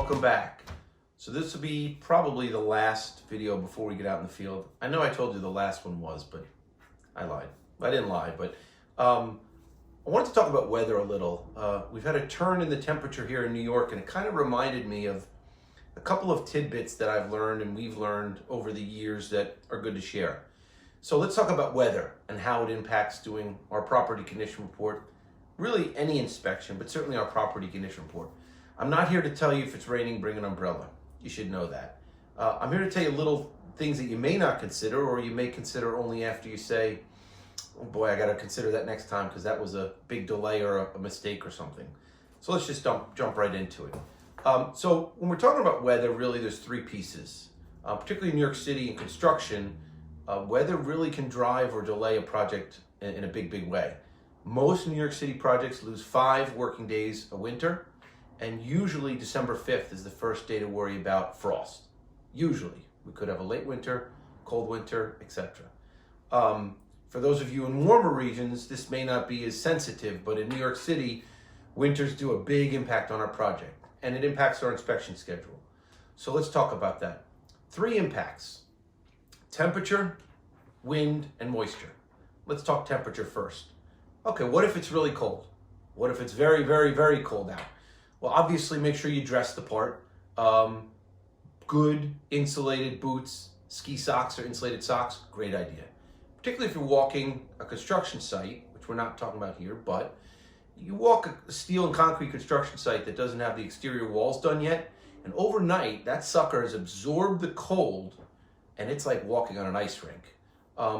welcome back. So this will be probably the last video before we get out in the field. I know I told you the last one was, but I lied. I didn't lie, but I wanted to talk about weather a little. We've had a turn in the temperature here in New York, and it kind of reminded me of a couple of tidbits that I've learned and we've learned over the years that are good to share. So let's talk about weather and how it impacts doing our property condition report. Really any inspection, but certainly our property condition report. I'm not here to tell you if it's raining, bring an umbrella. You should know that. I'm here to tell you little things that you may not consider, or you may consider only after you say, oh boy, I got to consider that next time because that was a big delay or a mistake or something. So let's just jump right into it. So when we're talking about weather, really there's three pieces. Particularly in New York City in construction, weather really can drive or delay a project in a big way. Most New York City projects lose 5 working days a winter, and usually December 5th is the first day to worry about frost. Usually. We could have a late winter, cold winter, etc. For those of you in warmer regions, this may not be as sensitive, but in New York City, winters do a big impact on our project, and it impacts our inspection schedule. So let's talk about that. 3 impacts: temperature, wind, and moisture. Let's talk temperature first. Okay, what if it's really cold? What if it's very cold out? Well, obviously make sure you dress the part. Good insulated boots, ski socks or insulated socks, great idea. Particularly if you're walking a construction site, which we're not talking about here, but you walk a steel and concrete construction site that doesn't have the exterior walls done yet, and overnight that sucker has absorbed the cold, and it's like walking on an ice rink.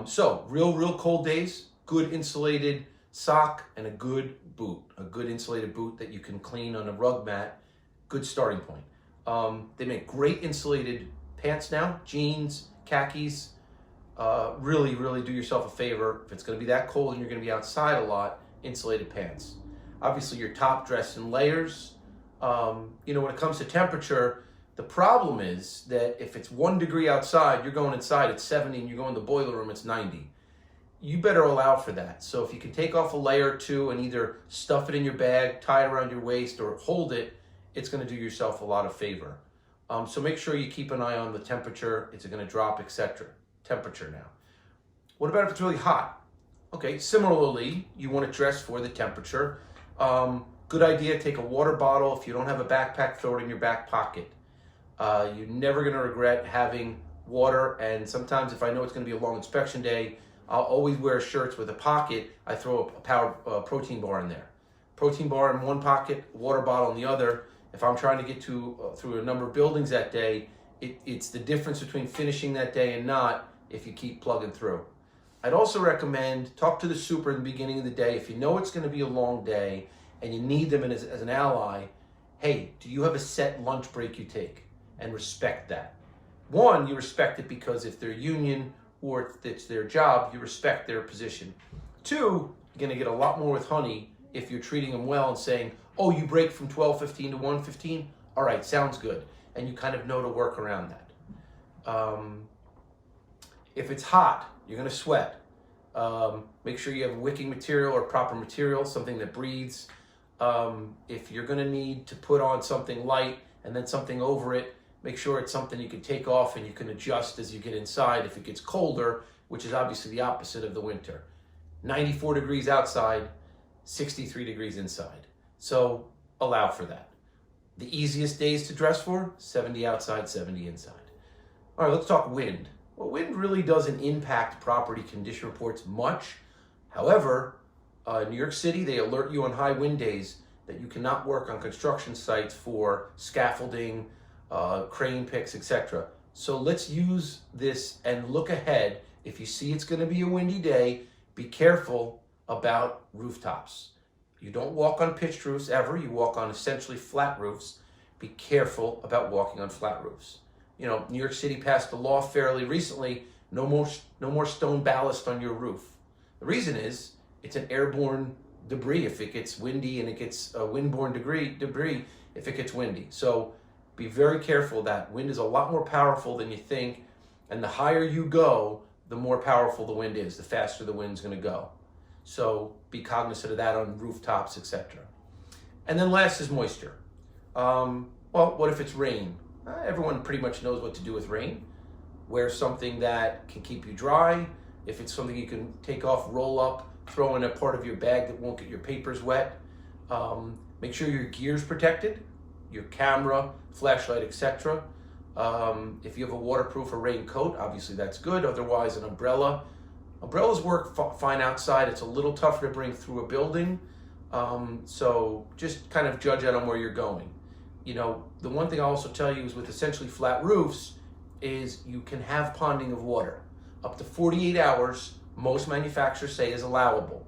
So real cold days, good insulated sock and a good boot, a good insulated boot that you can clean on a rug mat. Good starting point. They make great insulated pants now, jeans, khakis. Really do yourself a favor. If it's going to be that cold and you're going to be outside a lot, insulated pants. Obviously your top dress in layers. When it comes to temperature, the problem is that if it's 1 degree outside, you're going inside, it's 70, and you're going to the boiler room, it's 90. You better allow for that. So if you can take off a layer or two and either stuff it in your bag, tie it around your waist, or hold it, it's going to do yourself a lot of favor. So make sure you keep an eye on the temperature. Is it going to drop, etc. Temperature now. What about if it's really hot? Okay, similarly, you want to dress for the temperature. Good idea, take a water bottle. If you don't have a backpack, throw it in your back pocket. You're never going to regret having water, and sometimes if I know it's going to be a long inspection day, I'll always wear shirts with a pocket. I throw a protein bar in there. Protein bar in one pocket, water bottle in the other. If I'm trying to get through a number of buildings that day, it's the difference between finishing that day and not if you keep plugging through. I'd also recommend talk to the super in the beginning of the day. If you know it's going to be a long day and you need them as an ally, hey, do you have a set lunch break you take? And respect that. One, you respect it because if they're union or if it's their job, you respect their position. 2, you're going to get a lot more with honey if you're treating them well and saying, oh, you break from 12:15 to 1:15? All right, sounds good. And you kind of know to work around that. If it's hot, you're going to sweat. Make sure you have wicking material or proper material, something that breathes. If you're going to need to put on something light and then something over it, make sure it's something you can take off and you can adjust as you get inside if it gets colder, which is obviously the opposite of the winter. 94 degrees outside, 63 degrees inside. So allow for that. The easiest days to dress for, 70 outside, 70 inside. All right, let's talk wind. Well, wind really doesn't impact property condition reports much. However, in New York City, they alert you on high wind days that you cannot work on construction sites for scaffolding, crane picks, etc. So let's use this and look ahead. If you see it's going to be a windy day, be careful about rooftops. You don't walk on pitched roofs ever. You walk on essentially flat roofs. Be careful about walking on flat roofs. New York City passed a law fairly recently, no more stone ballast on your roof. The reason is it's an airborne debris if it gets windy, and it gets windborne debris if it gets windy. So be very careful. That wind is a lot more powerful than you think, and the higher you go, the more powerful the wind is, the faster the wind's going to go. So be cognizant of that on rooftops, etc. And then last is moisture. Well, what if it's rain? Everyone pretty much knows what to do with rain. Wear something that can keep you dry. If it's something you can take off, roll up, throw in a part of your bag that won't get your papers wet. Make sure your gear's protected, your camera, flashlight, etc. If you have a waterproof or raincoat, obviously that's good. Otherwise, an umbrella. Umbrellas work fine outside. It's a little tougher to bring through a building. So just kind of judge out on where you're going. You know, the one thing I'll also tell you is with essentially flat roofs is you can have ponding of water. Up to 48 hours, most manufacturers say is allowable.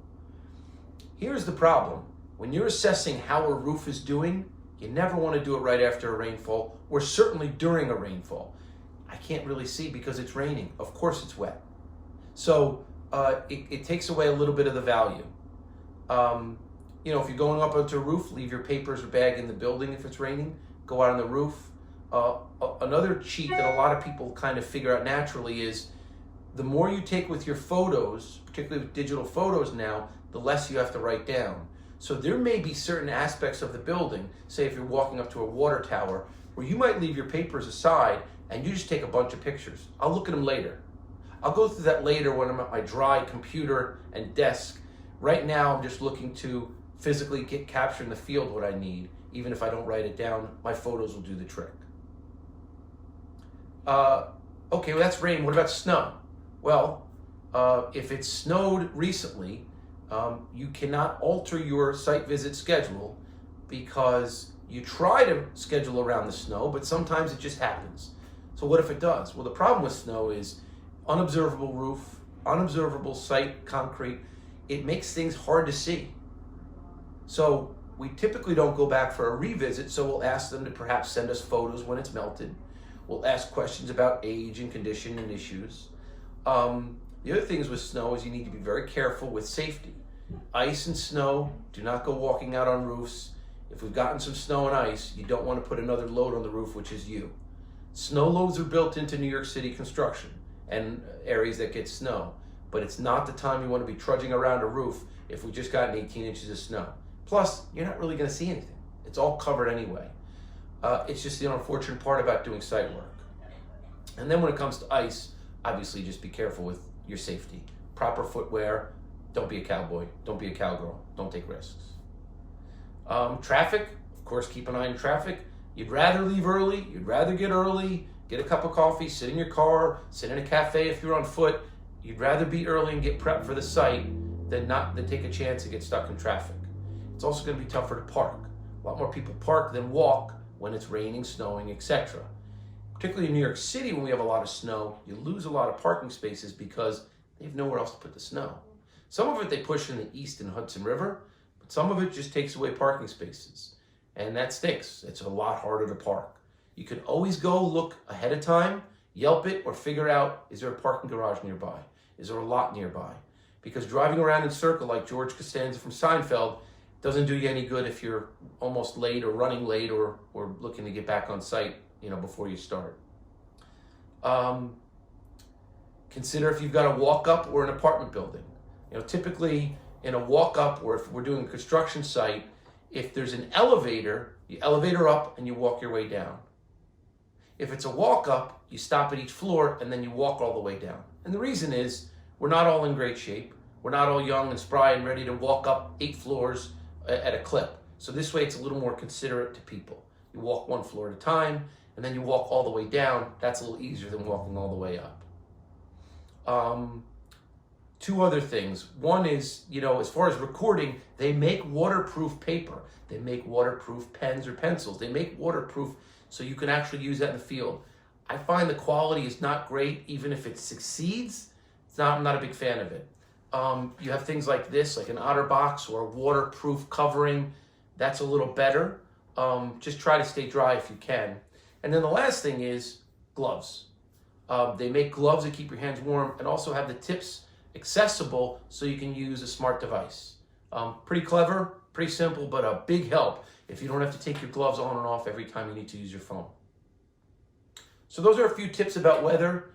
Here's the problem. When you're assessing how a roof is doing, you never want to do it right after a rainfall, or certainly during a rainfall. I can't really see because it's raining. Of course it's wet. So it takes away a little bit of the value. You know, if you're going up onto a roof, leave your papers or bag in the building if it's raining. Go out on the roof. Another cheat that a lot of people kind of figure out naturally is the more you take with your photos, particularly with digital photos now, the less you have to write down. So there may be certain aspects of the building, say if you're walking up to a water tower, where you might leave your papers aside and you just take a bunch of pictures. I'll look at them later. I'll go through that later when I'm at my dry computer and desk. Right now, I'm just looking to physically capture in the field what I need. Even if I don't write it down, my photos will do the trick. Okay, well that's rain. What about snow? Well, if it snowed recently, you cannot alter your site visit schedule because you try to schedule around the snow, but sometimes it just happens. So what if it does? Well, the problem with snow is unobservable roof, unobservable site concrete. It makes things hard to see. So we typically don't go back for a revisit, so we'll ask them to perhaps send us photos when it's melted. We'll ask questions about age and condition and issues. The other things with snow is you need to be very careful with safety. Ice and snow, do not go walking out on roofs. If we've gotten some snow and ice, you don't want to put another load on the roof, which is you. Snow loads are built into New York City construction and areas that get snow, but it's not the time you want to be trudging around a roof if we just gotten 18 inches of snow. Plus, you're not really going to see anything. It's all covered anyway. It's just the unfortunate part about doing site work. And then when it comes to ice, obviously just be careful with your safety. Proper footwear. Don't be a cowboy. Don't be a cowgirl. Don't take risks. Traffic, of course, keep an eye on traffic. You'd rather leave early. You'd rather get early, get a cup of coffee, sit in your car, sit in a cafe if you're on foot. You'd rather be early and get prepped for the site than take a chance to get stuck in traffic. It's also going to be tougher to park. A lot more people park than walk when it's raining, snowing, etc. Particularly in New York City, when we have a lot of snow, you lose a lot of parking spaces because they have nowhere else to put the snow. Some of it they push in the east in Hudson River, but some of it just takes away parking spaces. And that stinks. It's a lot harder to park. You can always go look ahead of time, Yelp it, or figure out, is there a parking garage nearby? Is there a lot nearby? Because driving around in circle like George Costanza from Seinfeld doesn't do you any good if you're almost late or running late or looking to get back on site, before you start. Consider if you've got a walk-up or an apartment building. Typically in a walk-up, or if we're doing a construction site, if there's an elevator, you elevator up and you walk your way down. If it's a walk-up, you stop at each floor and then you walk all the way down. And the reason is we're not all in great shape. We're not all young and spry and ready to walk up 8 floors at a clip. So this way it's a little more considerate to people. You walk 1 floor at a time and then you walk all the way down. That's a little easier than walking all the way up. 2 other things. One is, as far as recording, they make waterproof paper. They make waterproof pens or pencils. They make waterproof so you can actually use that in the field. I find the quality is not great, even if it succeeds. I'm not a big fan of it. You have things like this, like an OtterBox or a waterproof covering. That's a little better. Just try to stay dry if you can. And then the last thing is gloves. They make gloves that keep your hands warm and also have the tips accessible so you can use a smart device. Pretty clever, pretty simple, but a big help if you don't have to take your gloves on and off every time you need to use your phone. So those are a few tips about weather.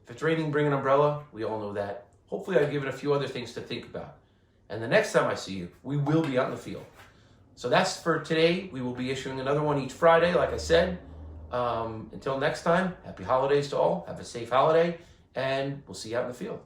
If it's raining, bring an umbrella. We all know that. Hopefully I've given a few other things to think about. And the next time I see you, we will be out in the field. So that's for today. We will be issuing another one each Friday, like I said. Until next time, happy holidays to all. Have a safe holiday, and we'll see you out in the field.